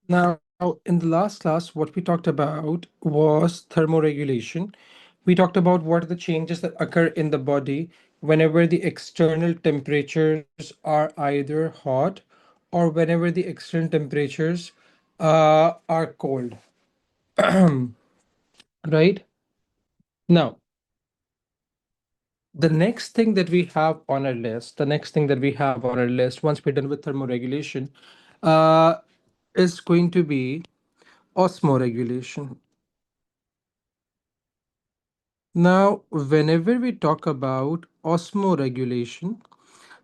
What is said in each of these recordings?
Now, in the last class, what we talked about was thermoregulation. We talked about what are the changes that occur in the body whenever the external temperatures are either hot or whenever the external temperatures are cold. Right? Now, the next thing that we have on our list, the next thing that we have on our list, once we're done with thermoregulation, uh, is going to be osmoregulation. Now, whenever we talk about osmoregulation,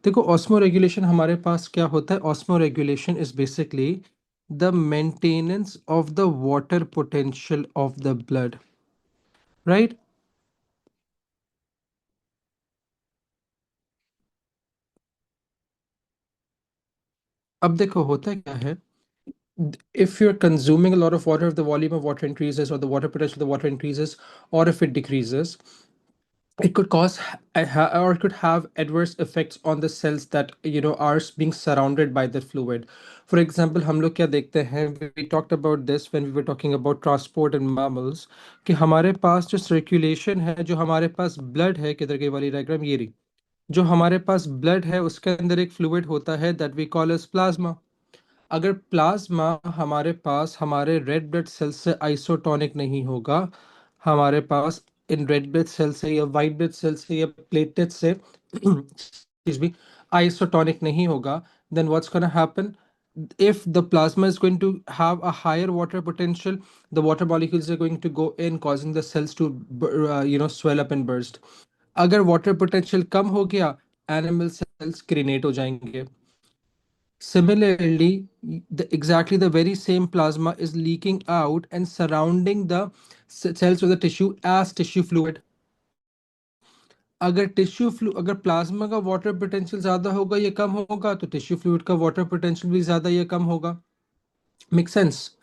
देखो osmoregulation हमारे पास क्या होता है? Osmoregulation is basically the maintenance of the water potential of the blood, right? अब देखो होता क्या है? If you're consuming a lot of water, if the volume of water increases or the water potential of the water increases, or if it decreases, it could cause or it could have adverse effects on the cells that are being surrounded by the fluid. For example, हम लोग क्या देखते हैं, we talked about this when we were talking about transport and mammals, कि हमारे पास जो circulation है, जो हमारे पास blood है, किधर गई वाली डायग्राम, ये रही, जो हमारे पास blood है उसके अंदर एक fluid होता है that we call as plasma. अगर प्लाज्मा हमारे पास हमारे रेड ब्लड सेल से आइसोटोनिक नहीं होगा, हमारे पास इन रेड ब्लड सेल से या वाइट ब्लड सेल से या प्लेटलेट से excuse me, isotonic nahi hoga, then what's going to happen? If the plasma is going to have a higher water potential, the water molecules are going to go in, causing the cells to swell up and burst. अगर water potential कम हो गया, animal cells crenate हो जाएंगे. Similarly, exactly the very same plasma is leaking out and surrounding the cells of the tissue as tissue fluid. अगर plasma का water potential ज्यादा होगा या कम होगा, तो टिश्यू फ्लूइड का वाटर पोटेंशियल भी ज्यादा या कम होगा. Make sense?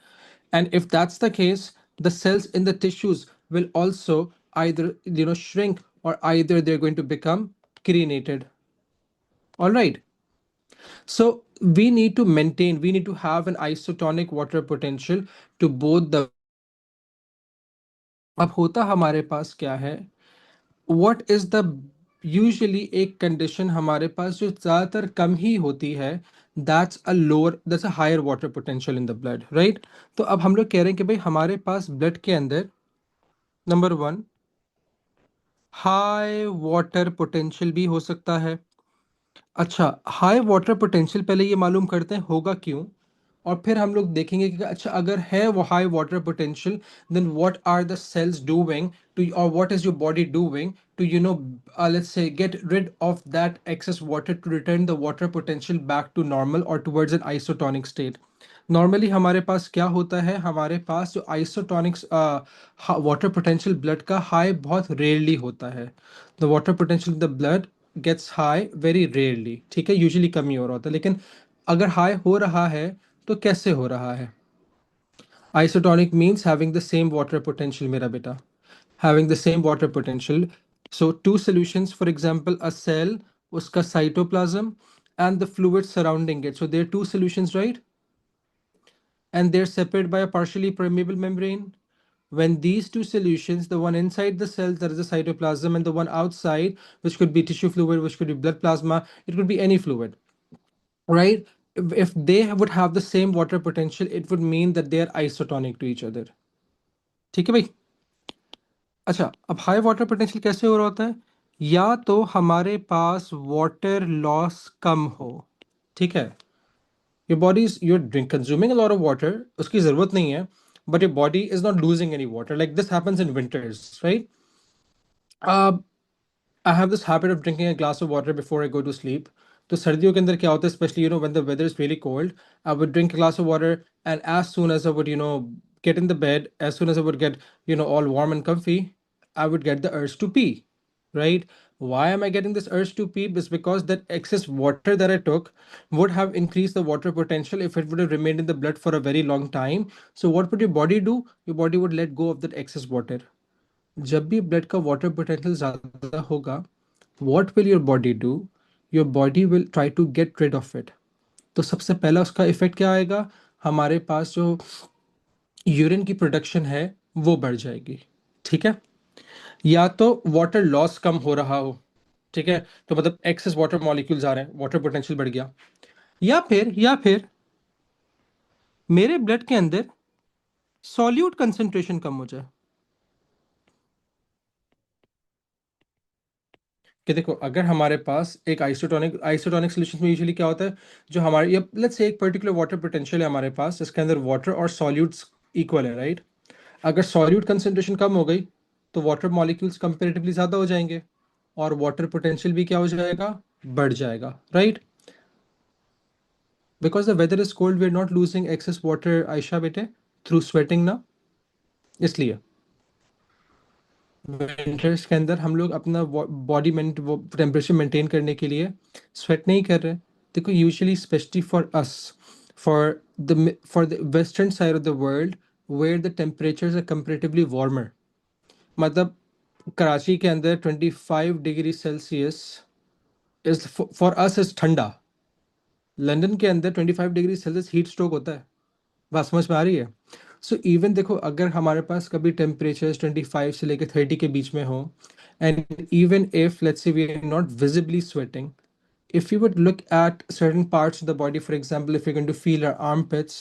And if that's the case, the cells in the tissues will also either shrink, or either they're going to become cremated. All right. So we need to have an isotonic water potential to both the. अब होता हमारे पास क्या है? What is the usually एक condition हमारे पास जो ज़्यादातर कम ही होती है, that's a higher water potential in the blood, right? तो अब हम लोग कह रहे हैं कि भाई हमारे पास blood के अंदर नंबर 1 हाई वाटर पोटेंशियल भी हो सकता है. अच्छा, हाई वाटर पोटेंशियल पहले ये मालूम करते हैं होगा क्यों, और फिर हम लोग देखेंगे कि अच्छा अगर है वो high water potential, then what are the cells doing to, और what is your body doing to let's say get rid of that excess water, to return the water potential back to normal और towards an isotonic state. Normally हमारे पास क्या होता है? हमारे पास जो आइसोटोनिक्स वाटर पोटेंशियल ब्लड का हाई बहुत रेयरली होता है. The water potential the blood gets high very rarely, ठीक है, यूजुअली कम ही हो रहा होता है. लेकिन अगर हाई हो रहा है तो कैसे हो रहा है? Isotonic means having the same water potential, mera beta. Having the same water potential. So two solutions, for example, a cell, uska cytoplasm, and the fluid surrounding it. So there are two solutions, right? And they're separated by a partially permeable membrane. When these two solutions, the one inside the cell, that is the cytoplasm, and the one outside, which could be tissue fluid, which could be blood plasma, it could be any fluid, right? If they would have the same water potential, it would mean that they are isotonic to each other. ठीक है भाई? अच्छा, अब high water potential कैसे हो रहा होता है? या तो हमारे पास वाटर लॉस कम हो, ठीक है, your body is your drink consuming a lot of water, उसकी जरूरत नहीं है, but your body is not losing any water, like this happens in winters, right? I have this habit of drinking a glass of water before I go to sleep. तो सर्दियों के अंदर क्या होता है, especially when the weather is really cold, I would drink a glass of water, and as soon as I would get in the bed, as soon as I would get all warm and comfy, I would get the urge to pee, right? Why am I getting this urge to pee? Is because that excess water that I took would have increased the water potential if it would have remained in the blood for a very long time. So what would your body do? Your body would let go of that excess water. जब भी blood का water potential ज़्यादा होगा, what will your body do? Your body will try to get rid of it. तो सबसे पहला उसका effect क्या आएगा? हमारे पास जो यूरिन की प्रोडक्शन है वो बढ़ जाएगी। ठीक है, या तो वाटर लॉस कम हो रहा हो, ठीक है, तो मतलब एक्सेस वाटर मॉलिक्यूल्स आ रहे हैं, वाटर पोटेंशियल बढ़ गया, या फिर मेरे ब्लड के अंदर सॉल्यूट कंसंट्रेशन कम हो जाए। कि देखो, अगर हमारे पास एक आइसोटोनिक सॉल्यूशन में यूजुअली क्या होता है, जो हमारे ये लेट्स से एक पर्टिकुलर वाटर पोटेंशियल है हमारे पास, जिसके अंदर वाटर और सॉल्यूट्स इक्वल है, राइट। अगर सॉल्यूट कंसंट्रेशन कम हो गई तो वाटर मॉलिक्यूल्स कंपेरेटिवली ज़्यादा हो जाएंगे और वाटर पोटेंशियल भी क्या हो जाएगा, बढ़ जाएगा, right. Because the weather is cold we are not losing excess water, Ayesha बेटे, थ्रू स्वेटिंग ना, इसलिए विंटर्स के अंदर हम लोग अपना बॉडी टेम्परेचर मेंटेन करने के लिए स्वेट नहीं कर रहे। देखो, usually specially for us, for the western side of the world, where the temperatures are comparatively warmer, मतलब कराची के अंदर 25 degree Celsius is for us is ठंडा। लंदन के अंदर 25 डिग्री सेल्सियस हीट स्ट्रोक होता है। बात समझ में आ रही है? सो इवन देखो, अगर हमारे पास कभी टेम्परेचर 25 से लेकर 30 के बीच में हो, and even if let's say we are not visibly sweating, if you would look at certain parts of the body, for example, if you're going to feel our armpits,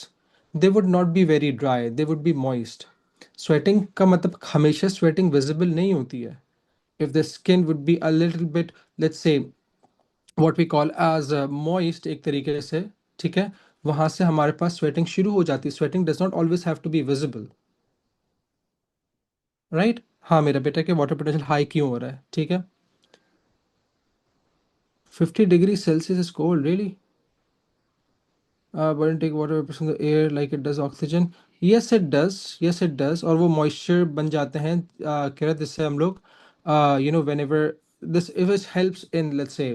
they would not be very dry, they would be moist. Sweating का मतलब हमेशा sweating visible नहीं होती है. If the skin would be a little bit, let's say, what we call as moist एक तरीके से, ठीक है, वहां से हमारे पास स्वेटिंग शुरू हो जाती है। Sweating does not always have to be visible, right. हाँ मेरा बेटा, के वाटर पोटेंशियल हाई क्यों हो रहा है, ठीक है। 50 degree Celsius is cold, really? Wouldn't take water vapors from the air like it does oxygen? Yes it does, yes it does, और वो moisture बन जाते हैं, कह रहे जिससे हम लोग whenever this, if it helps in, let's say,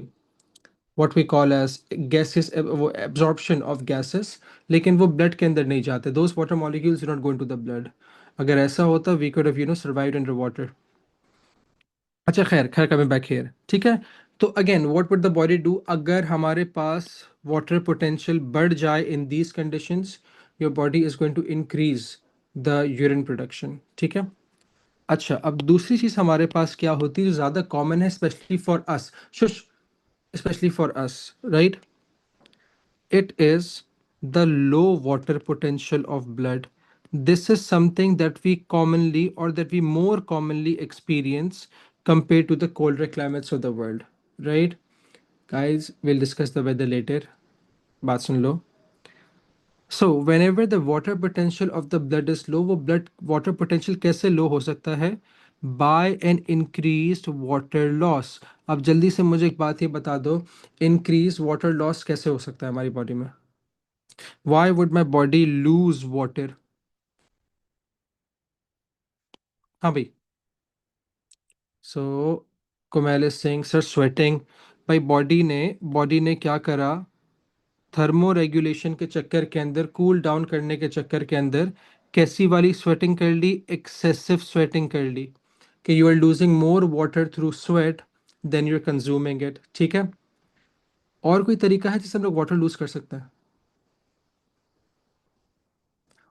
what we call as gases, वो absorption of gases, लेकिन वो blood के अंदर नहीं जाते, those water molecules do not go into the blood। अगर ऐसा होता we could have survived underwater। अच्छा, खैर खैर, कमिंग बैक हियर, ठीक है। तो again, what would the body do अगर हमारे पास वाटर पोटेंशियल बढ़ जाए in these conditions? Your body is going to increase the urine production, ठीक है। अच्छा, अब दूसरी चीज हमारे पास क्या होती है जो ज्यादा कॉमन है, specially for us, shush, specially for us, right. It is the low water potential of blood. This is something that we commonly, or that we more commonly experience compared to the colder climates of the world, right? Guys, we'll discuss the weather later. बात सुन लो। So whenever the water potential of the blood is low, वो blood water potential कैसे low हो सकता है? By an increased water loss। अब जल्दी से मुझे एक बात ये बता दो, increased water loss कैसे हो सकता है हमारी बॉडी में? Why would my body lose water? हाँ भाई। So Kumail is saying sir sweating. भाई बॉडी ने क्या करा, थर्मो रेगुलेशन के चक्कर के अंदर, कूल डाउन करने के चक्कर के अंदर कैसी वाली स्वेटिंग कर ली, एक्सेसिव स्वेटिंग कर ली, कि you are losing more water through sweat than you are consuming it, ठीक है। और कोई तरीका है जिससे हम लोग वाटर लूज कर सकते हैं?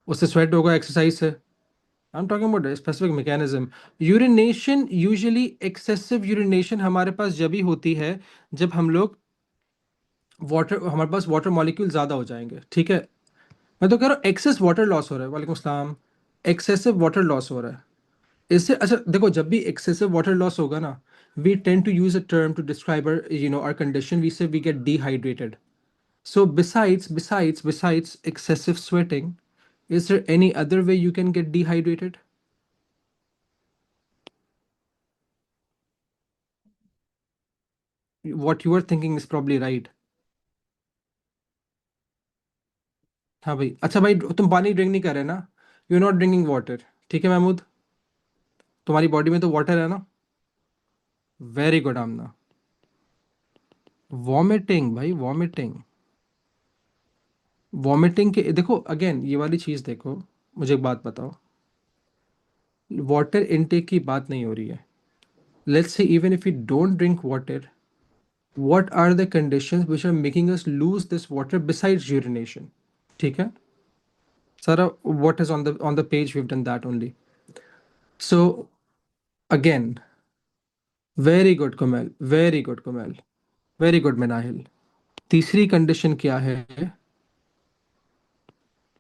उससे स्वेट होगा, एक्सरसाइज से। I'm talking about a specific mechanism. Urination, usually excessive urination हमारे पास जब ही होती है जब हम लोग वाटर, हमारे पास वाटर मॉलिक्यूल ज़्यादा हो जाएंगे, ठीक है। मैं तो कह रहा हूँ एक्सेस वाटर लॉस हो रहा है, वालेकुम सलाम। एक्सेसिव वाटर लॉस हो रहा है इससे। अच्छा देखो, जब भी एक्सेसिव वाटर लॉस होगा ना, we tend to use a term to describe our condition, we say we get dehydrated। So besides excessive sweating, is there any other way you can get dehydrated? What you are thinking is probably right। हाँ भाई। अच्छा भाई, तुम पानी drink नहीं कर रहे ना? You are not drinking water, ठीक है महमूद? तुम्हारी बॉडी में तो वाटर है ना? वेरी गुड आमना। वॉमिटिंग भाई, वॉमिटिंग। वॉमिटिंग के देखो, अगेन ये वाली चीज़ देखो, मुझे एक बात बताओ, वाटर इनटेक की बात नहीं हो रही है। Let's say even if you don't drink water, what are the conditions which are making us lose this water besides urination, ठीक है। Sarah, what is on the page? We've done that only. So again, very good Kumail, very good Kumail, very good Menahil. तीसरी condition क्या है?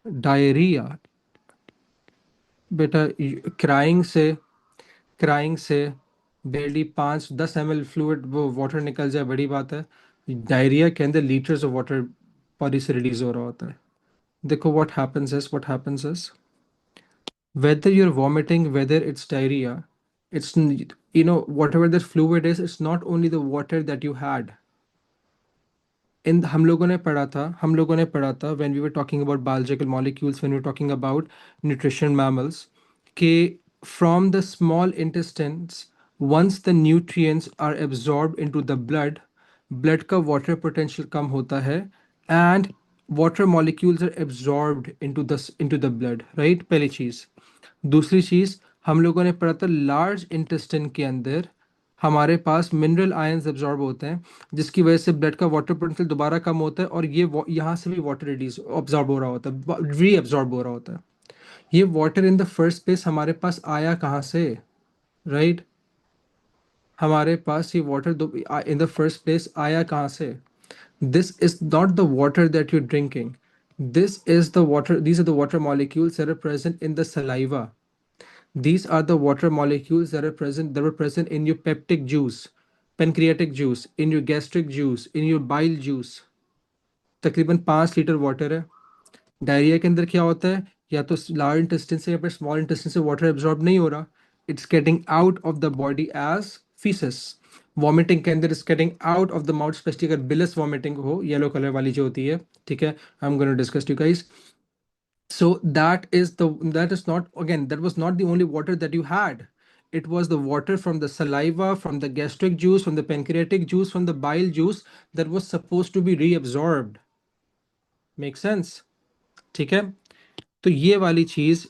Diarrhoea. बेटा, crying से daily 5-10 ml fluid वो water निकल जाए बड़ी बात है। डायरिया के अंदर लीटर्स ऑफ वाटर बॉडी से रिलीज हो रहा होता है। देखो, what happens is whether you're vomiting, whether it's diarrhea, whatever the fluid is, it's not only the water that you had. इन हम लोगों ने पढ़ा था when we were talking about biological molecules, when we were talking about nutrition mammals, कि from the small intestines, once the nutrients are absorbed into the blood का water potential कम होता है, and water molecules are absorbed into the blood, right? पहली चीज। दूसरी चीज, हम लोगों ने पढ़ा था लार्ज इंटेस्टाइन के अंदर हमारे पास मिनरल आयंस एब्जॉर्ब होते हैं, जिसकी वजह से ब्लड का वाटर पोटेंशियल दोबारा कम होता है, और ये यहाँ से भी वाटर रिलीज ऑब्जॉर्ब हो रहा होता है, री एब्जॉर्ब हो रहा होता है। ये water in the first place हमारे पास आया कहाँ से? राइट? हमारे पास ये water in the first place आया कहाँ से? This is not the water that you drinking, these are the water molecules that are present in the saliva. These are the water molecules that were present in your peptic juice, pancreatic juice, in your gastric juice, in your bile juice. तकरीबन 5 litre water है। Diarrhoea के अंदर क्या होता है? या तो large intestine से या फिर स्मॉल इंटेस्टिन से वाटर एब्जॉर्ब नहीं हो रहा, it's getting out of the body as faeces. Vomiting के अंदर it's getting out of the mouth, especially अगर बिलस वॉमिटिंग हो, येलो कलर वाली जो होती है, ठीक है? I am going to discuss you guys. So that is not, again, that was not the only water that you had. It was the water from the saliva, from the gastric juice, from the pancreatic juice, from the bile juice that was supposed to be reabsorbed. Make sense? ठीक है? तो ये वाली चीज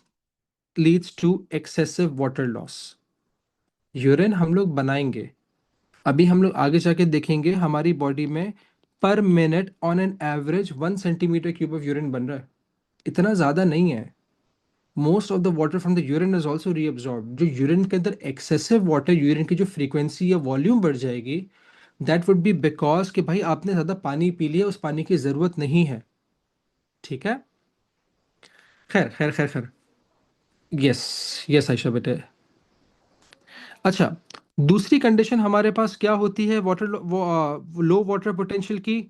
leads to excessive water loss. Urine हम लोग बनाएंगे, अभी हम लोग आगे जाके देखेंगे हमारी बॉडी में पर minute on an average 1 cm³ of urine बन रहा है। इतना ज्यादा नहीं है। Most of the water from the urine is also reabsorb. जो यूरिन के अंदर एक्सेसिव वाटर, यूरिन की जो फ्रीक्वेंसी या वॉल्यूम बढ़ जाएगी, दैट वुड बी बिकॉज कि भाई आपने ज़्यादा पानी पी लिया, उस पानी की ज़रूरत नहीं है। ठीक है? खैर खैर खैर खैर। यस, यस आयशा बेटे। अच्छा, दूसरी कंडीशन हमारे पास क्या होती है वाटर लो वाटर पोटेंशियल की?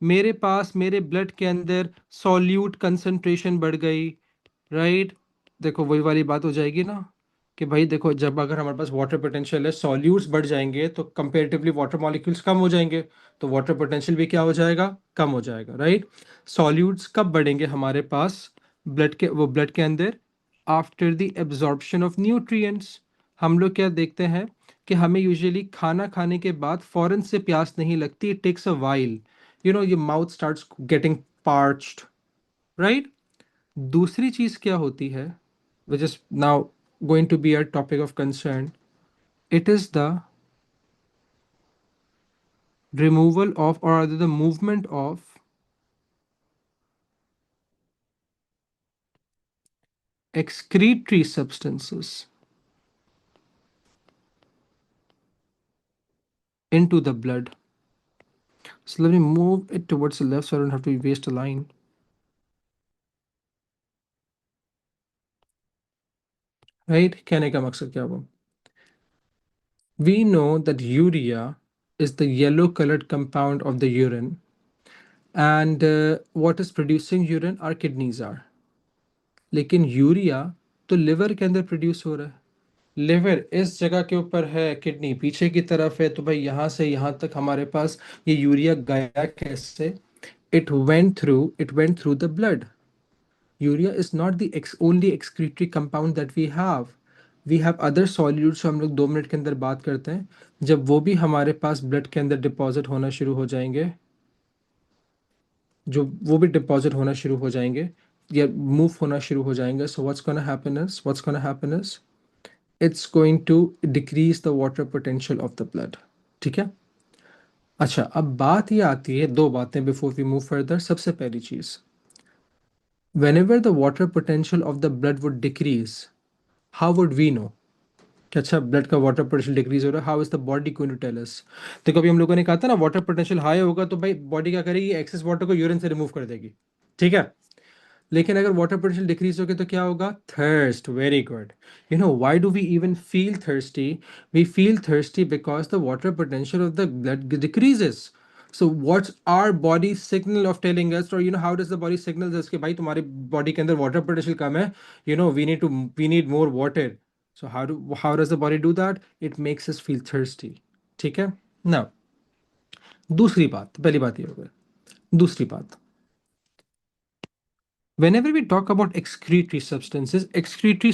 मेरे पास मेरे ब्लड के अंदर सॉल्यूट कंसंट्रेशन बढ़ गई, राइट? देखो वही वाली बात हो जाएगी ना, कि भाई देखो, जब अगर हमारे पास वाटर पोटेंशियल है, सॉल्यूट्स बढ़ जाएंगे तो कंपेरेटिवली वाटर मॉलिक्यूल्स कम हो जाएंगे, तो वाटर पोटेंशियल भी क्या हो जाएगा? कम हो जाएगा, राइट? सॉल्यूट्स कब बढ़ेंगे हमारे पास ब्लड के अंदर? After the absorption of nutrients. हम लोग क्या देखते हैं कि हमें यूजुअली खाना खाने के बाद फौरन से प्यास नहीं लगती, it takes a while, your mouth starts getting parched, right? दूसरी चीज क्या होती है, which is now going to be a topic of concern, it is the removal of, or rather the movement of, excretory substances into the blood. So let me move it towards the left so I don't have to waste a line. Right? कहने का मकसद क्या हुआ? We know that urea is the yellow colored compound of the urine, and what is producing urine? Our kidneys are. लेकिन urea तो liver के अंदर produce हो रहा है। लिवर इस जगह के ऊपर है, किडनी पीछे की तरफ है, तो भाई यहाँ से यहाँ तक हमारे पास ये यूरिया गया कैसे? It went through the blood. Urea is not the only excretory compound that we have. We have other solutes, जो हम लोग 2 मिनट के अंदर बात करते हैं, जब वो भी हमारे पास ब्लड के अंदर डिपॉजिट होना शुरू हो जाएंगे, जो वो भी डिपॉजिट होना शुरू हो जाएंगे या मूव होना शुरू हो जाएंगे, so what's gonna happen is it's going to decrease the water potential of the blood. ठीक है? अच्छा, अब बात ये आती है, दो बातें बिफोर वी मूव फर्दर। सबसे पहली चीज, whenever the water potential of the blood would decrease, how would we know कि अच्छा ब्लड का वाटर पोटेंशियल डिक्रीज हो रहा है? How is the body going to tell us? देखो अभी हम लोगों ने कहा था ना, वाटर पोटेंशियल हाई होगा तो भाई बॉडी क्या करेगी, एक्सेस वाटर को यूरिन से रिमूव कर देगी, ठीक है। लेकिन अगर वाटर पोटेंशियल डिक्रीज होगी तो क्या होगा? Thirst, very good. You know why do we even feel thirsty? We feel thirsty because the water potential of the blood decreases. So what's our body signal of telling us, or how does the body signals us कि भाई तुम्हारी body के अंदर water potential कम है, we need more water. So how does the body do that? It makes us feel thirsty. ठीक है। Now दूसरी बात, पहली बात ये हो गई। दूसरी बात, whenever we talk about excretory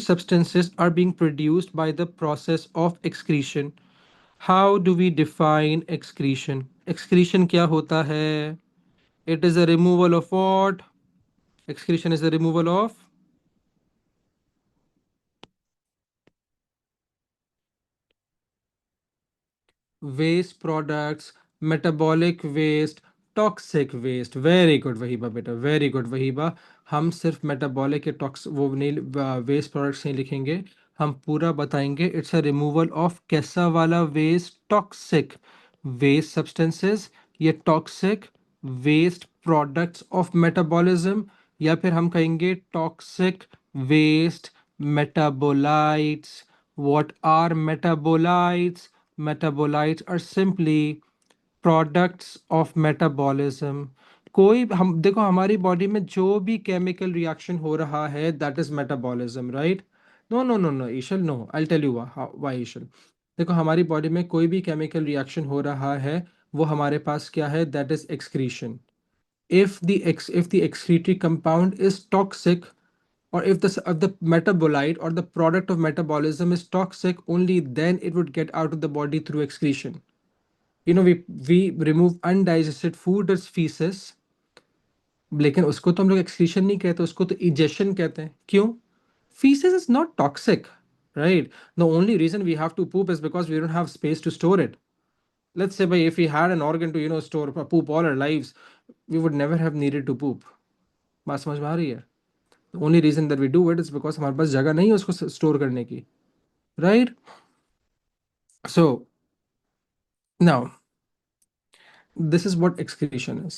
substances are being produced by the process of excretion. How do we define excretion? Excretion क्या होता है? It is a removal of what? Excretion is the removal of waste products, metabolic waste, toxic waste. Very good Wahiba बेटा, very good वहीबा। हम सिर्फ metabolic या talks वो नहीं, waste products नहीं लिखेंगे, हम पूरा बताएंगे। इट्स अ रिमूवल ऑफ कैसा वाला वेस्ट? टॉक्सिक वेस्ट सब्सटेंसेस, ये toxic waste products of metabolism, या फिर हम कहेंगे toxic waste metabolites. What are metabolites? Metabolites are simply products of metabolism. कोई हम देखो हमारी बॉडी में जो भी केमिकल रिएक्शन हो रहा है, that is metabolism, right? No no no no Ishal, no, I tell you why Ishal. देखो हमारी बॉडी में कोई भी केमिकल रिएक्शन हो रहा है, वो हमारे पास क्या है? That is excretion. If the excretory compound is toxic, or if the metabolite or the product of metabolism is toxic, only then it would get out of the body through excretion. We remove undigested food as feces, लेकिन उसको तो हम लोग excretion नहीं कहते, उसको तो egestion कहते हैं। क्यों? feces is not toxic, right? The only reason we have to poop is because we don't have space to store it. Let's say, if we had an organ to store poop all our lives, we would never have needed to poop. बात समझ में आ रही है? The only reason that we do it is because हमारे पास जगह नहीं है उसको स्टोर करने की, right? So now this is what excretion is.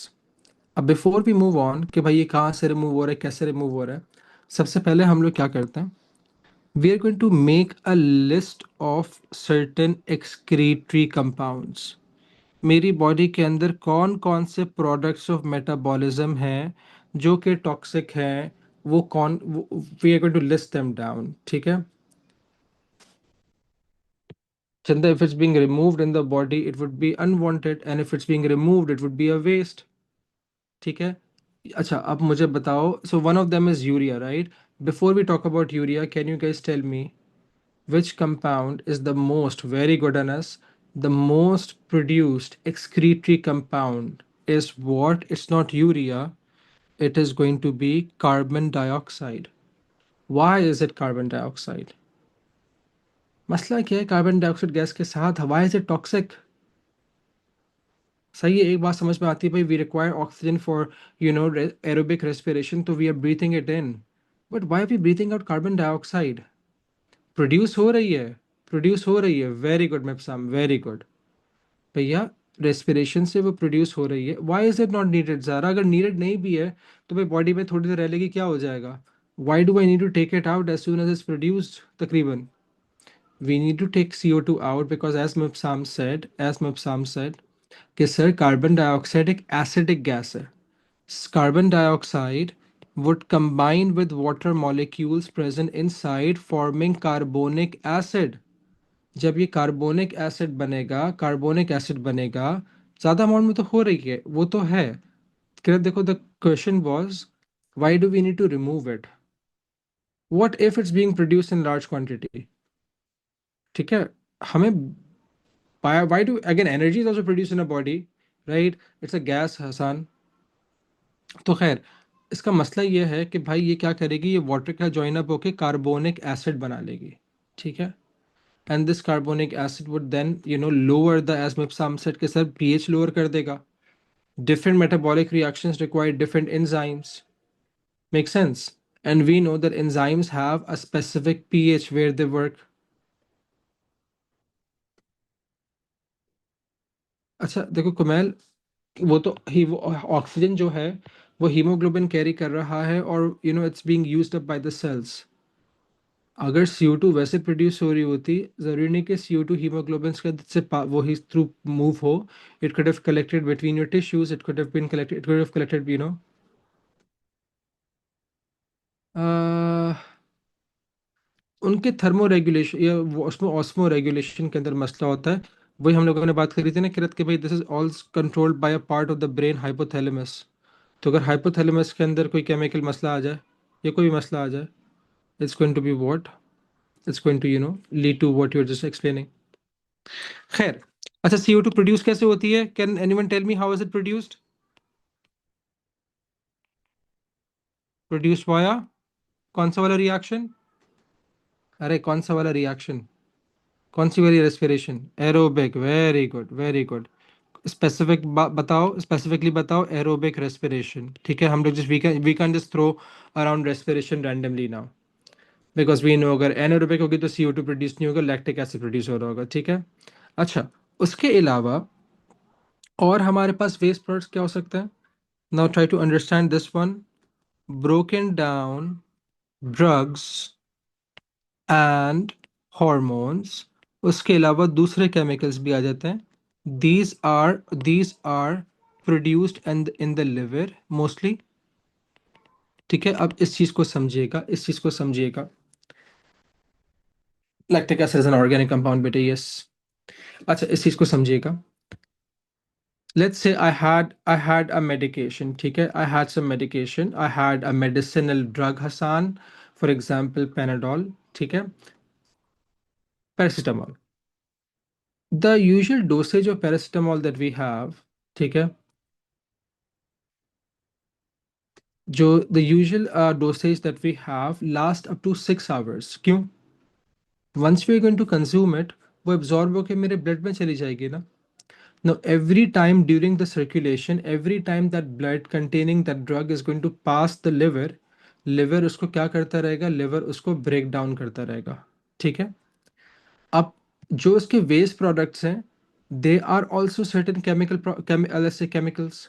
अब बिफोर वी मूव ऑन कि भाई ये कहाँ से रिमूव हो रहा है, कैसे रिमूव हो रहा है, सबसे पहले हम लोग क्या करते हैं? We are going to make a list of certain excretory compounds. मेरी बॉडी के अंदर कौन कौन से प्रोडक्ट्स ऑफ मेटाबॉलिज्म हैं जो कि टॉक्सिक हैं, वो कौन, we are going to list them down, ठीक है? Chanda, if it's being removed in the body, it would be unwanted, and if it's being removed, it would be a waste. ठीक है। अच्छा अब मुझे बताओ, so one of them is urea, right? Before we talk about urea, can you guys tell me which compound is the most, very good on us, the most produced excretory compound is what? It's not urea, it is going to be carbon dioxide. Why is it carbon dioxide? मसला क्या है carbon dioxide gas के साथ? हवा is it toxic? सही है, एक बात समझ में आती है भाई, we require oxygen for aerobic respiration, तो we are breathing it in, but why we breathing out carbon dioxide? Produce हो रही है, प्रोड्यूस हो रही है, very good Mapsam, very good भैया। रेस्पिरेशन से वो प्रोड्यूस हो रही है। Why is it not needed Zara? अगर नीडेड नहीं भी है तो भाई बॉडी में थोड़ी देर रह लेगी, क्या हो जाएगा? Why do I need to take it out as soon as it's produced? तकरीबन we need to take CO2 out because as Mipsam said कि सर कार्बन डाइऑक्साइड एक एसिडिक गैस है। Carbon dioxide would combine with water molecules present inside forming carbonic acid. जब ये carbonic acid बनेगा, ज़्यादा amount में तो हो रही है, वो तो है। देखो the question was why do we need to remove it? What if it's being produced in large quantity? ठीक है। हमें why do, again, energy is also produced in a body, right? It's a gas, Hasan. तो खैर, इसका मसला ये है कि भाई ये क्या करेगी, ये वाटर का जॉइन अप होके कार्बोनिक एसिड बना लेगी, ठीक है। And this carbonic acid would then lower the, as Mipsam said के सर पीएच लोअर कर देगा। Different metabolic reactions require different enzymes, Make sense? And we know that enzymes have a specific pH where they work. अच्छा देखो कुमैल, वो तो ही वो oxygen जो है वो हीमोग्लोबिन कैरी कर रहा है और it's being used up by the cells. अगर CO2 वैसे प्रोड्यूस हो रही होती, जरूरी नहीं कि CO2 हीमोग्लोबिन के से वो ही थ्रू मूव हो। It could have collected between your tissues, it could have been collected, it could have collected उनके थर्मो रेगुलेशन या उसमें ऑस्मो रेगुलेशन के अंदर मसला होता है। वही हम लोगों ने बात करी थी ना किरत, कि भाई this is all controlled by a part of the brain, hypothalamus. तो अगर हाइपोथैलेमस के अंदर कोई केमिकल मसला आ जाए या कोई भी मसला आ जाए, it's going to be what, it's going to lead to what you are just explaining. खैर, अच्छा CO2 प्रोड्यूस कैसे होती है? Can anyone tell me how is it produced? Produce via कौन सा वाला रिएक्शन? अरे कौन सा वाला रिएक्शन? कौन सी वाली respiration? Aerobic, very good very good. Specific बताओ, स्पेसिफिकली बताओ, एरोबिक रेस्पिरेशन। ठीक है, हम लोग just we can just throw around respiration randomly now, because we know अगर एनएरोबिक होगी तो CO2 प्रोड्यूस नहीं होगा, लैक्टिक एसिड प्रोड्यूस हो रहा होगा। ठीक है। अच्छा, उसके अलावा और हमारे पास वेस्ट प्रोडक्ट्स क्या हो सकते हैं? Now try to understand this one. Broken down drugs and hormones, उसके अलावा दूसरे केमिकल्स भी आ जाते हैं। These are produced and in the liver mostly. ठीक है, अब इस चीज को समझिएगा, इस चीज को समझिएगा। Lactic acid is an organic compound बेटे, यस। अच्छा, इस चीज को समझिएगा। Let's say I had a medication, ठीक है, I had some medication, I had a medicinal drug, Hassan, for example Panadol, ठीक है, paracetamol. The usual dosage of paracetamol that we have, ठीक है, जो the usual dosage that we have last up to 6 hours। क्यों? Once we are going to consume it, वो absorb होके मेरे blood में चली जाएगी ना। Now, every time during the circulation, every time that blood containing that drug is going to pass the liver, liver उसको क्या करता रहेगा? liver उसको break down करता रहेगा। ठीक है। अब जो इसके waste products हैं, they are also certain let's say chemicals.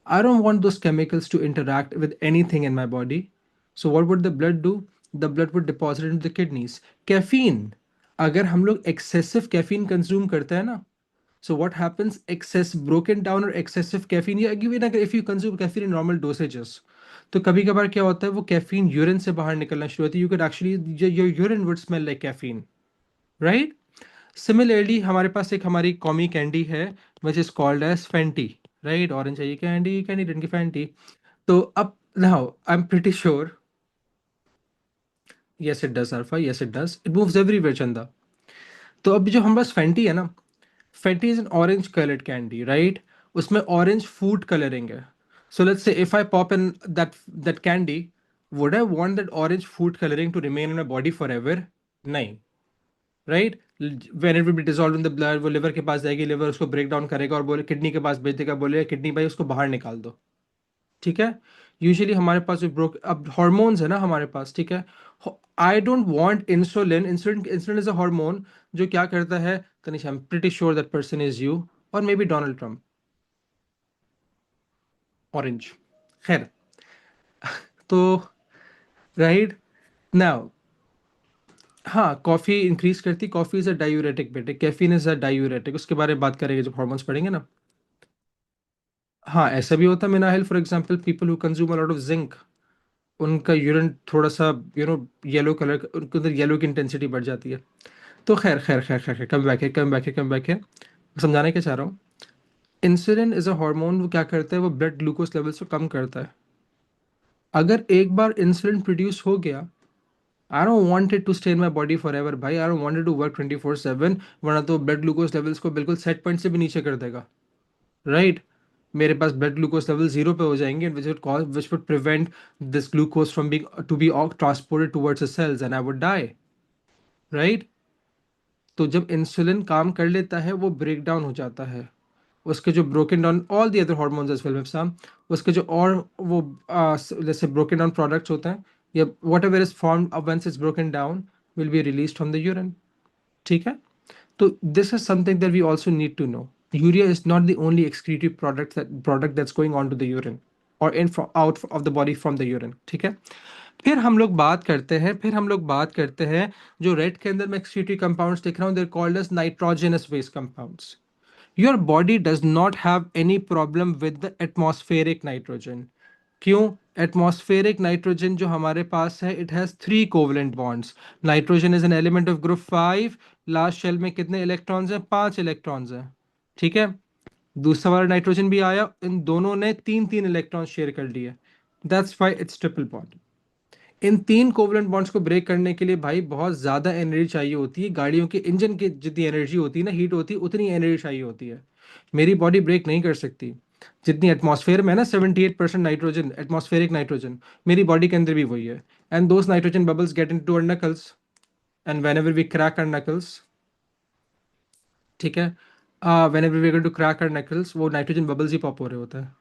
I don't want those chemicals to interact with anything in my body. So what would the blood do? The blood would deposit into the kidneys. Caffeine, अगर हम लोग excessive caffeine consume करते हैं ना, so what happens? Excess broken down or excessive caffeine, या even अगर if you consume caffeine in normal dosages, तो कभी कभार क्या होता है, वो कैफीन यूरिन से बाहर निकलना शुरू होती है। You can actually, your urine would smell like caffeine, right? Similarly हमारे पास एक हमारी कॉमी कैंडी है which is called as Fanty, right? Orange है ये कैंडी, कैंडी रन की फेंटी। तो अब now I am pretty sure, yes it does alpha, yes it does, it moves everywhere Chanda. तो अब जो हमारे पास फेंटी है ना, Fanty is an orange coloured candy, right? उसमें ऑरेंज फूड कलरिंग है। So let's say if I pop in that candy, would I want that orange food colouring to remain in my body forever? नहीं, right? When it will be dissolve in the blood, वो liver के पास जाएगी, liver उसको break down करेगा और बोले kidney के पास भेज देगा, बोले किडनी भाई उसको बाहर निकाल दो। ठीक है। यूजुअली हमारे पास जो ब्रोक अब हॉर्मोन्स है ना हमारे पास, ठीक है, I don't want insulin. Insulin is a hormone जो क्या करता है, Tanish I am pretty sure that person is you और maybe Donald Trump. Orange. खैर, तो राइट नाउ, हाँ कॉफी इंक्रीज करती, कॉफी इज अ डायूरेटिक बेटे, कैफीन इज अ डायूरेटिक, उसके बारे में बात करेंगे जब हॉर्मोन्स पढ़ेंगे ना। हाँ ऐसा भी होता है Minahil, for example people who consume a lot of zinc, उनका यूरिन थोड़ा सा येलो कलर, उनके अंदर येलो की इंटेंसिटी बढ़ जाती है। तो खैर खैर खैर खैर कम बैक है, कम बैक है, कम बैक है। समझाने क्या चाह रहा हूँ, इंसुलिन इज अ हार्मोन, वो क्या करता है, वो ब्लड ग्लूकोज लेवल्स को कम करता है। अगर एक बार इंसुलिन प्रोड्यूस हो गया, I don't want it to stay in my body forever भाई, I don't want it to work 24/7, वरना तो ब्लड ग्लूकोज लेवल्स को बिल्कुल सेट पॉइंट से भी नीचे कर देगा, राइट? मेरे पास ब्लड ग्लूकोज लेवल जीरो पे हो जाएंगे, which would prevent this glucose from being to be transported towards the cells and I would die, right? तो जब इंसुलिन काम कर लेता है वो ब्रेक डाउन हो जाता है, उसके जो broken down all the other hormones as well ma'am, उसके जो और वो जैसे ब्रोकन डाउन प्रोडक्ट्स होते हैं या whatever is form once is broken down will be release from the urine. ठीक है, तो this is something that we also need to know. Urea is not the only excretive product that's going on to the urine or out of the body from the urine. ठीक है, फिर हम लोग बात करते हैं जो रेड के अंदर मैं excretive compounds दिख रहा हूँ, they're called as nitrogenous waste compounds. Your body does not have any problem with the atmospheric nitrogen. क्यों? एटमॉस्फेरिक नाइट्रोजन जो हमारे पास है, it has 3 covalent bonds. Nitrogen is an element of group 5। Last shell में कितने electrons हैं? 5 electrons हैं। ठीक है, दूसरा वाला नाइट्रोजन भी आया, इन दोनों ने 3 3 इलेक्ट्रॉन शेयर कर लिए। That's why it's triple bond. In 3 covalent bonds को ब्रेक करने के लिए भाई बहुत ज्यादा एनर्जी चाहिए होती है। गाड़ियों के इंजन की जितनी एनर्जी होती है ना, हीट होती है, उतनी एनर्जी चाहिए होती है। मेरी बॉडी ब्रेक नहीं कर सकती। जितनी एटमॉस्फेयर में है ना 78% नाइट्रोजन, एटमॉस्फेरिक नाइट्रोजन, मेरी बॉडी के अंदर भी वही है। And those nitrogen bubbles get into our knuckles, and whenever we crack our knuckles, ठीक है, whenever we going to crack our knuckles, वो नाइट्रोजन बबल्स ही पॉप हो रहे होते हैं।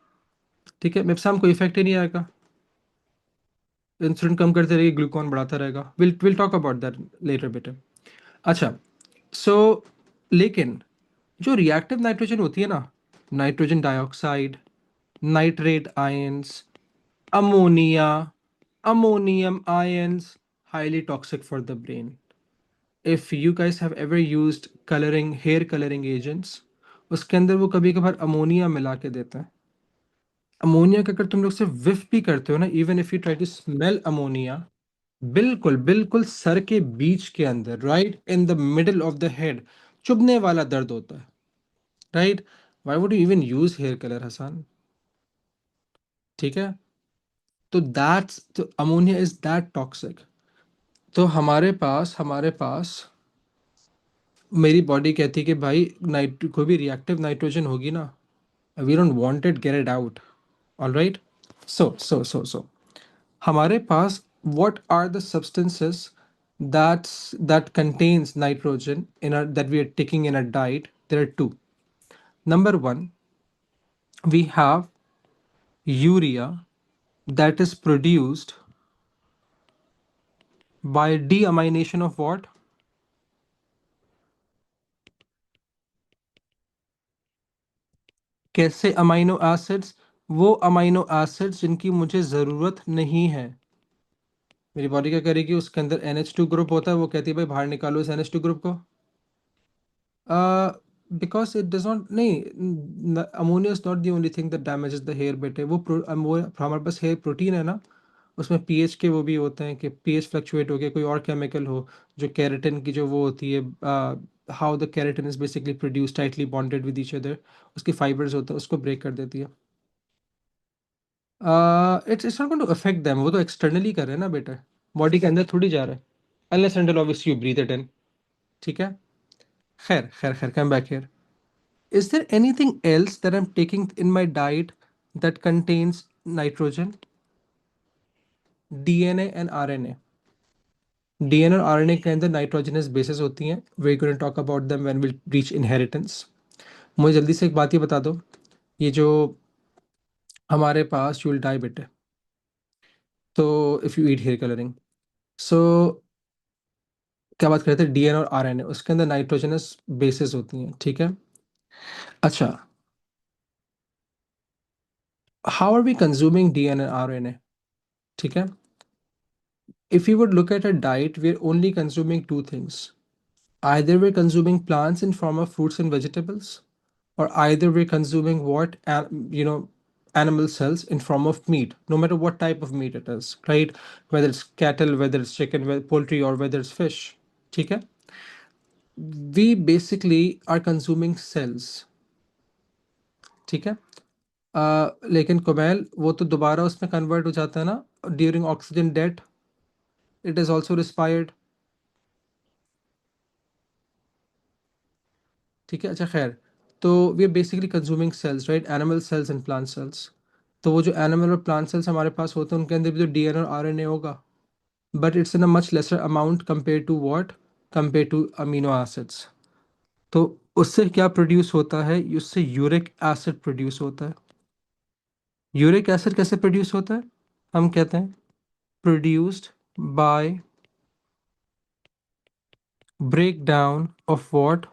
ठीक है, मेरे कोई इफेक्ट ही नहीं आएगा। इंसुलिन कम करते रहेगी, ग्लूकॉन बढ़ाता रहेगा। Will talk about that later बेटा। अच्छा, सो लेकिन जो रिएक्टिव नाइट्रोजन होती है ना, nitrogen dioxide, nitrate ions, ammonia, ammonium ions, highly toxic for the brain. If you guys have ever used coloring, hair coloring agents, उसके अंदर वो कभी कभार अमोनिया मिला के देते हैं। अमोनिया का अगर तुम लोग से विफ भी करते हो ना, even if you try to smell ammonia, बिल्कुल बिल्कुल सर के बीच के अंदर, right in the middle of the head, चुभने वाला दर्द होता है। Right, why would you even use hair colour Hasan? ठीक है, तो दैट्स, तो अमोनिया इज दैट टॉक्सिक। तो हमारे पास मेरी बॉडी कहती है कि भाई नाइट कोई भी रिएक्टिव नाइट्रोजन होगी ना, we don't want it, get it out. All right, so हमारे पास what are the substances that contains nitrogen in our that we are taking in a diet? There are two. Number one, we have urea that is produced by deamination of what? कैसे amino acids? वो amino acids जिनकी मुझे ज़रूरत नहीं है। मेरी body क्या करेगी, उसके अंदर NH2 ग्रुप होता है, वो कहती है भाई बाहर निकालो इस NH2 ग्रुप को। बिकॉज इट डज नॉट, नहीं, ammonia is not the only thing that damages the hair बेटे। वो हमारे पास हेयर प्रोटीन है ना, उसमें पीएच के वो भी होते हैं कि पीएच फ्लक्चुएट हो गया, कोई और केमिकल हो, जो कैरेटिन की जो वो होती है, how the keratin is basically produce tightly bonded with each other, उसके फाइबर्स होते हैं, उसको ब्रेक कर देती है। It's not going to affect them, वो तो एक्सटर्नली कर रहे हैं ना बेटा, बॉडी के अंदर थोड़ी जा रहा है, unless and obviously you breathe it in. ठीक है, खैर खैर खैर, come back here. Is there anything else that I'm taking in my diet that contains nitrogen? DNA and RNA. DNA और RNA के अंदर nitrogenous bases होती हैं। We're going to talk about them when we reach inheritance. मुझे जल्दी से एक बात ये बता दो, ये जो हमारे पास you will die बेटे, तो if you eat hair coloring, so क्या बात कर रहे थे, DNA और RNA, उसके अंदर नाइट्रोजनस बेसेस होती हैं। ठीक है, अच्छा, how are we consuming DNA and RNA? ठीक है, if you would look at a diet, we're only consuming two things. Either we're consuming plants in form of fruits and vegetables, or either we're consuming animal cells in form of meat, no matter what type of meat it is, right? Whether it's cattle, whether it's chicken, poultry, or whether it's fish. ठीक है, we basically are consuming cells। ठीक है, लेकिन कोमैल वो तो दोबारा उसमें convert हो जाता है ना during oxygen death, it is also respired. ठीक है, अच्छा खैर, तो we are basically consuming cells, right, animal cells and plant cells. तो वो जो एनिमल और प्लांट सेल्स हमारे पास होते हैं, उनके अंदर भी तो DNA और RNA होगा, but it's in a much lesser amount compare to what, compare to amino acids. तो उससे क्या प्रोड्यूस होता है, उससे यूरिक एसिड प्रोड्यूस होता है। यूरिक एसिड कैसे प्रोड्यूस होता है? हम कहते हैं produced by break down of what,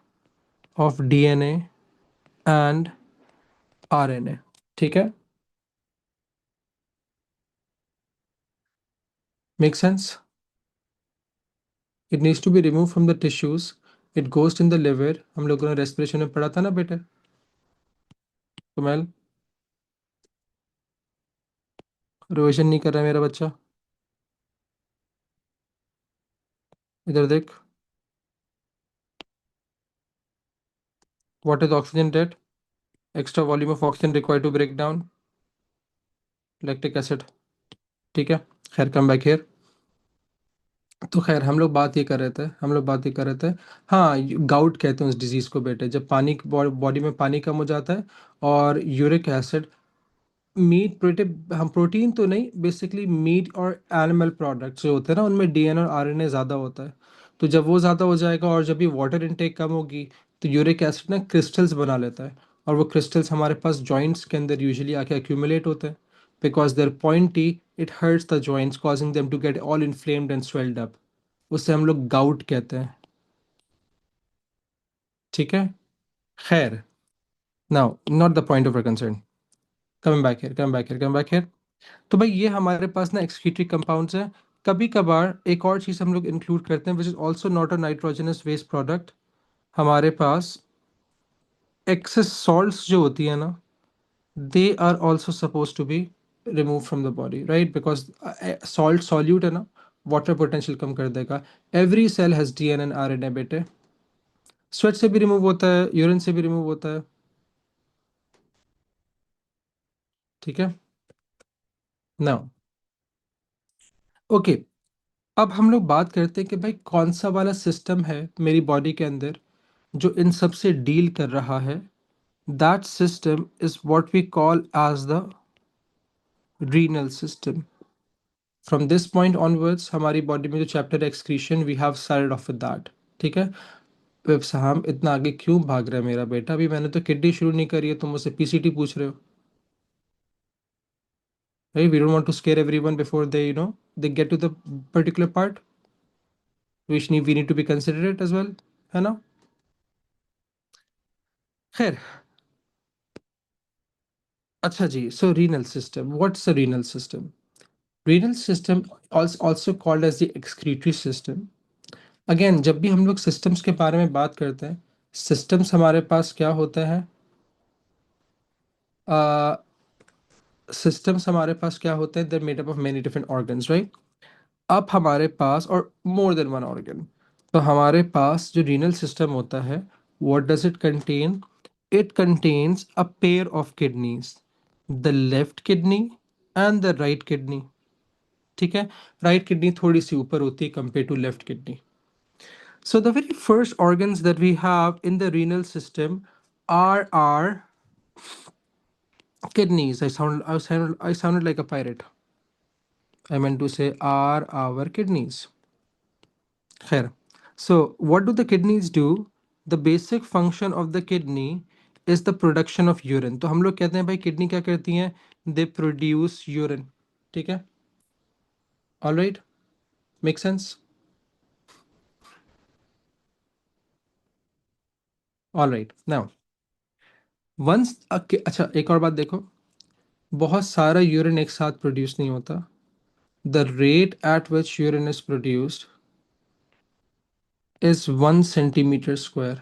of DNA and RNA. ठीक है, make sense? It needs to be remove from the tissues, it goes in the liver. हम लोगों ने रेस्पिरेशन में पढ़ा था ना बेटे, कुमेल? रिविजन नहीं कर रहा है मेरा बच्चा, इधर देख। What is oxygen debt? Extra volume of oxygen required to break down lactic acid. ठीक है, खैर कम बैक हियर। तो खैर हम लोग बात ये कर रहे थे, हम लोग बात ये कर रहे थे। हाँ, गाउट कहते हैं उस डिजीज को बेटे, जब पानी बॉडी में पानी कम हो जाता है और यूरिक एसिड, मीट प्रोटीन, हम प्रोटीन तो नहीं, बेसिकली मीट और एनिमल प्रोडक्ट्स जो होते हैं ना, उनमें डीएनए और आरएनए ज़्यादा होता है। तो जब वो ज़्यादा हो जाएगा और जब भी वाटर इनटेक कम होगी, तो यूरिक एसिड ना क्रिस्टल्स बना लेता है, और वो क्रिस्टल्स हमारे पास जॉइंट्स के अंदर यूजुअली आके एक्यूमुलेट होते हैं, because they're pointy, it hurts the joints causing them to get all inflamed and swelled up. उससे हम लोग गाउट कहते हैं। ठीक है, खैर, now not the point of concern. Come back here, come back here, come back here. तो भाई ये हमारे पास ना एक्सक्रीटरी कंपाउंड्स हैं। कभी कभार एक और चीज़ हम लोग इंक्लूड करते हैं which is also not a nitrogenous waste product. हमारे पास एक्सेस सॉल्ट्स जो होती है ना, they are also suppose to be remove from the body, right? Because salt solute है ना, वाटर पोटेंशियल कम कर देगा। Every cell has DNA and RNA बेटे। स्वेट से भी रिमूव होता है, यूरिन से भी रिमूव होता है। ठीक है, नाउ ओके, अब हम लोग बात करते हैं कि भाई कौन सा वाला सिस्टम है मेरी बॉडी के अंदर जो इन सब से डील कर रहा है। That system is what we call as the renal system. From this point onwards हमारी बॉडी में जो chapter excretion, we have started off with that. ठीक है, अब हम इतना आगे क्यों भाग रहे हैं मेरा बेटा? अभी मैंने तो किड्नी शुरू नहीं करी है, तुम मुझसे पीसीटी पूछ रहे हो। Right? We don't want to scare everyone before they, they get to the particular part. We need to be considerate as well, है ना? खैर, अच्छा जी, so renal system. What's the renal system? Renal system, also called as the excretory system. Again, जब भी हम लोग systems के बारे में बात करते हैं, systems हमारे पास क्या होता है? Systems हमारे पास क्या होते हैं? They're made up of many different organs, right? अब हमारे पास, और more than one organ, तो हमारे पास जो renal system होता है, what does it contain? It contains a pair of kidneys, the left kidney and the right kidney. ठीक है, राइट किडनी थोड़ी सी ऊपर होती है compare to left kidney. So the very first organs that we have in the renal system are are kidneys. I sounded like a pirate. I meant to say are our kidneys. Khair. So what do the kidneys do? The basic function of the kidney is the production of urine. तो हम लोग कहते हैं भाई kidney क्या करती हैं? They produce urine. ठीक है, all right, make sense? All right, now once, अच्छा एक और बात देखो, बहुत सारा यूरिन एक साथ प्रोड्यूस नहीं होता। The rate at which urine is produced is 1 centimetre square.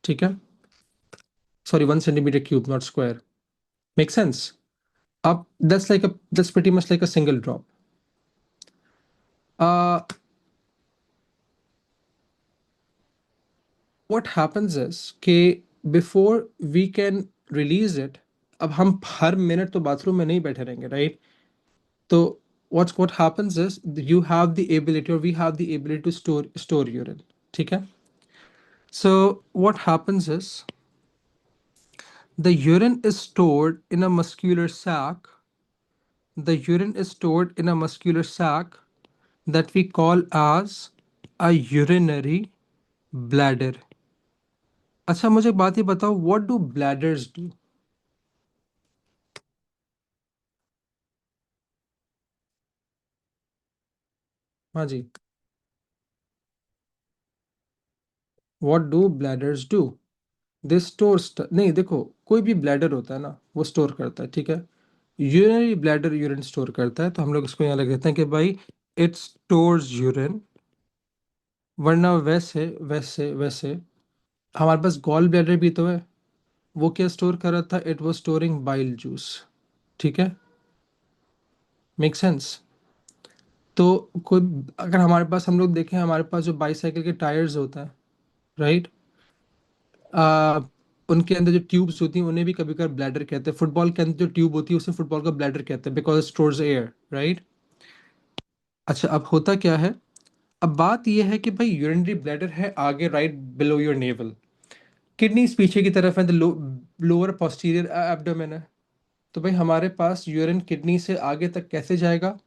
ठीक है, sorry 1 centimetre cube, not square. Make sense? अब that's pretty much like a single drop. What happens is कि before we can release it, अब हम हर minute तो bathroom में नहीं बैठे रहेंगे, राइट? तो what happens is you have the ability, or we have the ability to store urine. ठीक है, so what happens is the urine is stored in a muscular sac. The urine is stored in a muscular sac that we call as a urinary bladder. अच्छा मुझे एक बात ही बताओ, what do bladders do? हाँ जी। What do bladders do? They store, नहीं देखो, कोई भी ब्लैडर होता है ना वो स्टोर करता है, ठीक है। यूरिनरी ब्लैडर यूरिन स्टोर करता है, तो हम लोग इसको यहाँ लग देते हैं कि भाई इट स्टोर्स यूरिन। वरना वैसे वैसे वैसे हमारे पास गॉल ब्लैडर भी तो है, वो क्या स्टोर कर रहा था? It was storing bile juice, ठीक है। Make sense? तो कोई, अगर हमारे पास, हम लोग देखें हमारे पास जो बाईसाइकिल के टायर्स होता है, राइट, आ, उनके अंदर जो ट्यूब्स होती हैं उन्हें भी कभी कभार ब्लैडर कहते हैं। फुटबॉल के अंदर जो ट्यूब होती है उसे फुटबॉल का ब्लैडर कहते हैं, बिकॉज स्टोर्स एयर, राइट। अच्छा अब होता क्या है, अब बात यह है कि भाई यूरिनरी ब्लैडर है आगे, right below your naval. Kidneys पीछे की तरफ है, लोअर पोस्टीरियर एब्डोमेन है। तो भाई हमारे पास यूरिन किडनी से आगे तक कैसे जाएगा?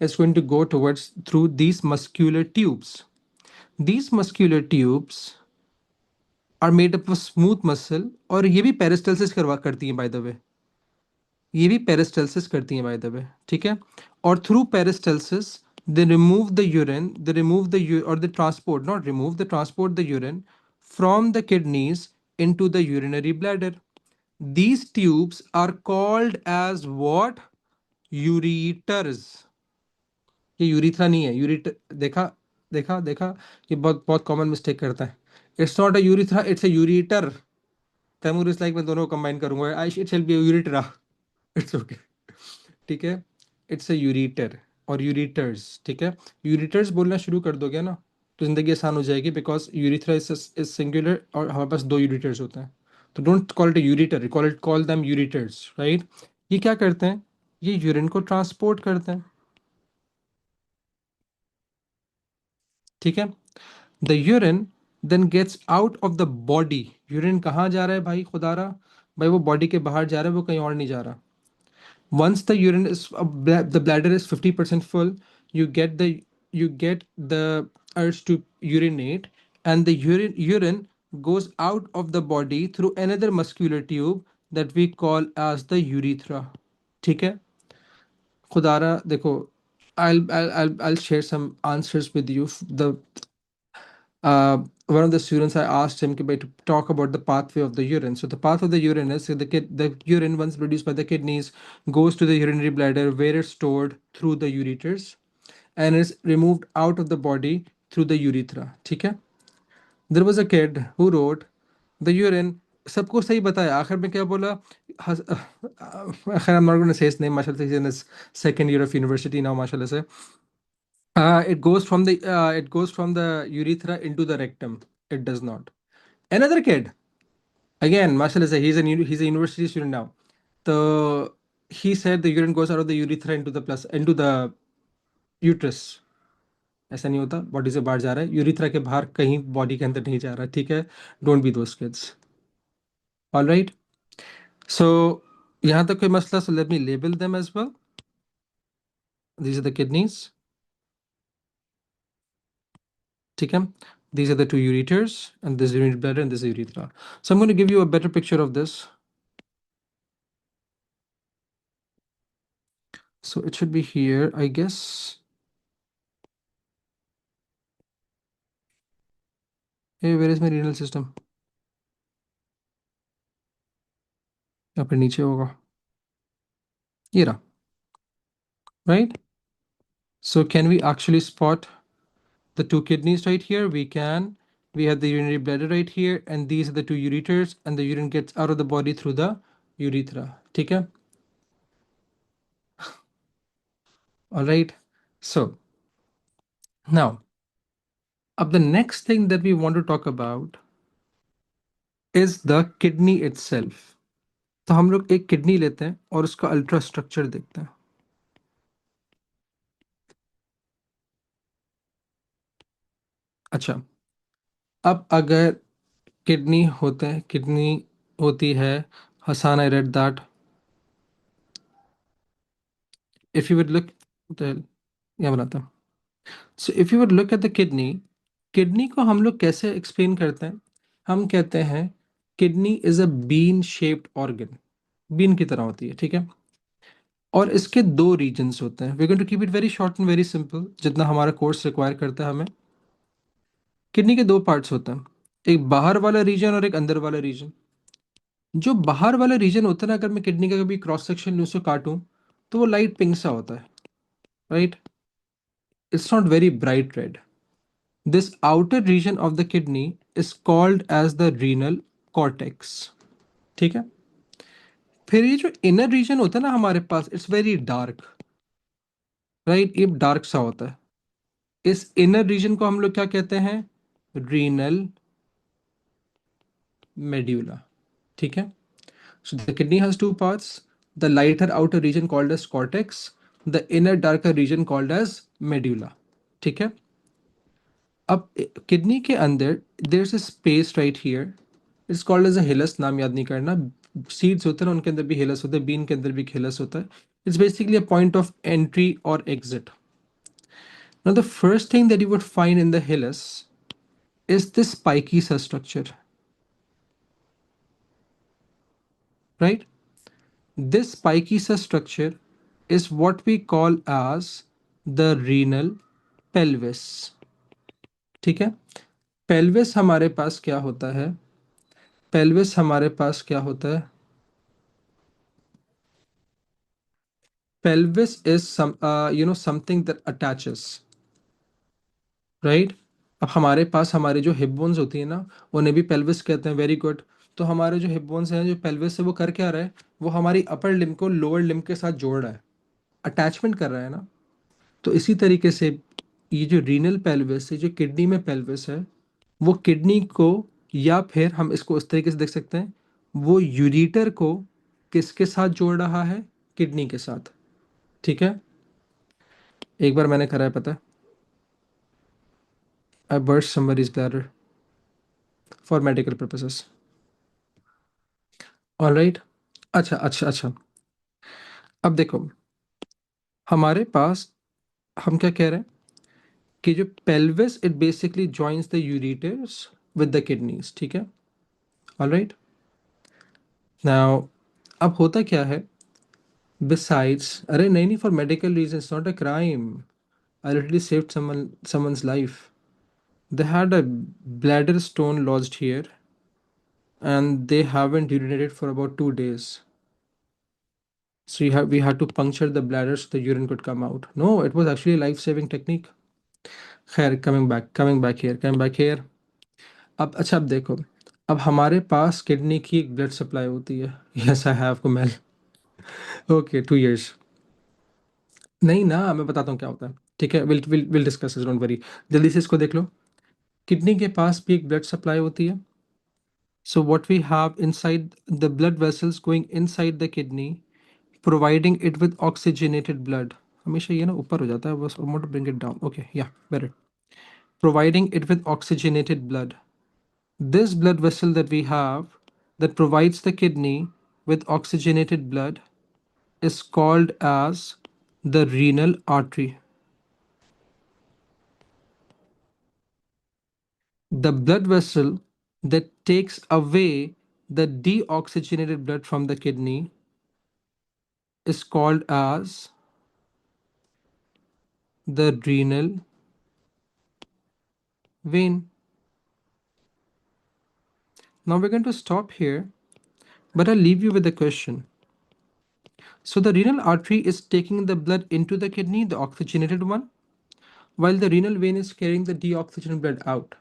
It's going to go towards through these muscular tubes. These muscular tubes are made up of smooth muscle, और ये भी पेरिस्टल्सिस करवा करती हैं बाय द वे। ये भी पेरिस्टल्सिस करती हैं बाय द वे, ठीक है। और through peristalsis they remove the urine, they remove the और they transport, not remove, they transport the urine from the kidneys into the urinary bladder. These tubes are called as what? Ureters. ये urethra नहीं है, यूरिट, देखा, देखा देखा, ये बहुत बहुत कॉमन मिस्टेक करता है। It's not a urethra, it's a ureter. तैमूर इज लाइक, मैं दोनों को कंबाइन करूंगा, I it shall be uretera. It's okay, ठीक है। इट्स अ यूरिटर और यूरिटर्स, ठीक है। यूरिटर्स बोलना शुरू कर दोगे ना तो जिंदगी आसान हो जाएगी, बिकॉज यूरिथ्रा इज सिंगुलर और हमारे पास दो यूरिटर्स होते हैं। तो don't call it a ureter, call them ureters, right. ये क्या करते हैं? ये यूरिन को ट्रांसपोर्ट करते हैं, ठीक है। The urine then gets out of the body. Urine कहाँ जा रहा है भाई खुदारा? भाई वो बॉडी के बाहर जा रहा है, वो कहीं और नहीं जा रहा। Once the urine is the bladder is 50% full, you get the urge to urinate, and the urine goes out of the body through another muscular tube that we call as the urethra, ठीक है। खुदारा देखो, I'll share some answers with you. The One of the students, I asked him to talk about the pathway of the urine. So the path of the urine is, so the urine once produced by the kidneys goes to the urinary bladder where it's stored through the ureters and is removed out of the body through the urethra, ठीक है। There was a kid who wrote the urine, सबको सही बताया, आखिर में क्या बोला? खैर, I'm not going to say his name, माशाल्लाह he's in his second year of university now, माशाल्लाह से। It goes from the urethra into the rectum. It does not. Another kid, again, mashallah, he's a university student now. So he said the urine goes out of the urethra into the uterus. ऐसा नहीं होता, body से बाहर जा रहा है, urethra के बाहर कहीं बॉडी के अंदर नहीं जा रहा, ठीक है। Don't be those kids. All right. So यहाँ तक कोई मसला? So let me label them as well. These are the kidneys, ठीक है। These are the two ureters, and this is urinary bladder, and this is urethra. So I'm going to give you a better picture of this. So it should be here, I guess. Hey, where is my renal system? यहाँ पे नीचे होगा, ये रहा, right? So can we actually spot the two kidneys right here? We can. We have the urinary bladder right here, and these are the two ureters, and the urine gets out of the body through the urethra. ठीक है? All right. So now, the next thing that we want to talk about is the kidney itself. तो हम लोग एक kidney लेते हैं और उसका अल्ट्रा स्ट्रक्चर देखते हैं। अच्छा, अब अगर किडनी होती है, Hasan, I read that, if you would look, क्या बनाता है? So if you would look at the kidney, kidney को हम लोग कैसे एक्सप्लेन करते हैं? हम कहते हैं kidney is a bean shaped organ, bean की तरह होती है, ठीक है। और इसके दो रीजन्स होते हैं। We going to keep it very short and very simple, जितना हमारा कोर्स रिक्वायर करता है हमें। किडनी के दो पार्ट्स होते हैं, एक बाहर वाला रीजन और एक अंदर वाला रीजन। जो बाहर वाला रीजन होता है ना, अगर मैं किडनी का कभी क्रॉस सेक्शन लूँ, उसको काटूं, तो वो लाइट पिंक सा होता है, right. It's not very bright red. This outer region of the kidney is called as the renal cortex, ठीक है। फिर ये जो इनर रीजन होता है ना हमारे पास, इट्स वेरी डार्क, राइट, ये डार्क सा होता है। इस इनर रीजन को हम लोग क्या कहते हैं? रीनल मेड्यूला, ठीक है। So the kidney has two parts, the lighter outer region called as cortex, the inner darker region called as medulla, ठीक है। अब किडनी के अंदर there is a space right here, it's called as a hilus, नाम याद नहीं करना। Seeds होते हैं ना, उनके अंदर भी हिलस होता है, बीन के अंदर भी हिलस होता है। It's basically a point of entry और exit. Now the first thing that you would find in the hilus is this spiky cell structure, right? This spiky cell structure is what we call as the renal pelvis, ठीक है। pelvis हमारे पास क्या होता है? pelvis हमारे पास क्या होता है? pelvis is something that attaches, right? अब हमारे पास हमारे जो हिप बोन्स होती है ना, उन्हें भी pelvis कहते हैं, वेरी गुड। तो हमारे जो हिप बोन्स हैं, जो pelvis है, वो कर क्या रहा है? वो हमारी अपर लिम्ब को लोअर लिम्ब के साथ जोड़ रहा है, अटैचमेंट कर रहा है ना। तो इसी तरीके से ये जो रीनल पेल्विस है, जो किडनी में पेल्विस है, वो किडनी को, या फिर हम इसको इस तरीके से देख सकते हैं, वो यूरिटर को किसके साथ जोड़ रहा है? किडनी के साथ, ठीक है। एक बार मैंने करा है, पता है, I burst somebody's bladder for medical purposes. All right. अच्छा अच्छा अच्छा। अब देखो, हमारे पास, हम क्या कह रहे हैं कि जो pelvis, it basically joins the ureters with the kidneys, ठीक है। ऑलराइट। नाउ अब होता क्या है, besides, अरे नहीं नहीं, for medical reasons, not a crime. I literally saved someone's life. They had a bladder stone lodged here, and they haven't urinated for about 2 days. So we had to puncture the bladder so the urine could come out. No, it was actually a life-saving technique. खैर, coming back here. अब अच्छा, अब देखो, अब हमारे पास kidney की एक blood supply होती है। Yes, I have Kumail. Okay, 2 years। नहीं ना, मैं बताता हूँ क्या होता है, ठीक है। Will discuss, don't worry. जल्दी से इसको देख लो। किडनी के पास भी एक ब्लड सप्लाई होती है। So what we have inside the blood vessels going inside the kidney, providing it with oxygenated blood. हमेशा ये ना ऊपर हो जाता है, बस I want to bring it down, okay, या better. Providing it with oxygenated blood, this blood vessel that we have that provides the kidney with oxygenated blood is called as the renal artery. The blood vessel that takes away the deoxygenated blood from the kidney is called as the renal vein. Now we're going to stop here, but I'll leave you with a question. So the renal artery is taking the blood into the kidney, the oxygenated one, while the renal vein is carrying the deoxygenated blood out.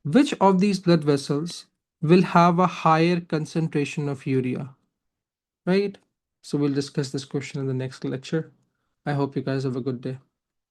Which of these blood vessels will have a higher concentration of urea? Right? So we'll discuss this question in the next lecture. I hope you guys have a good day.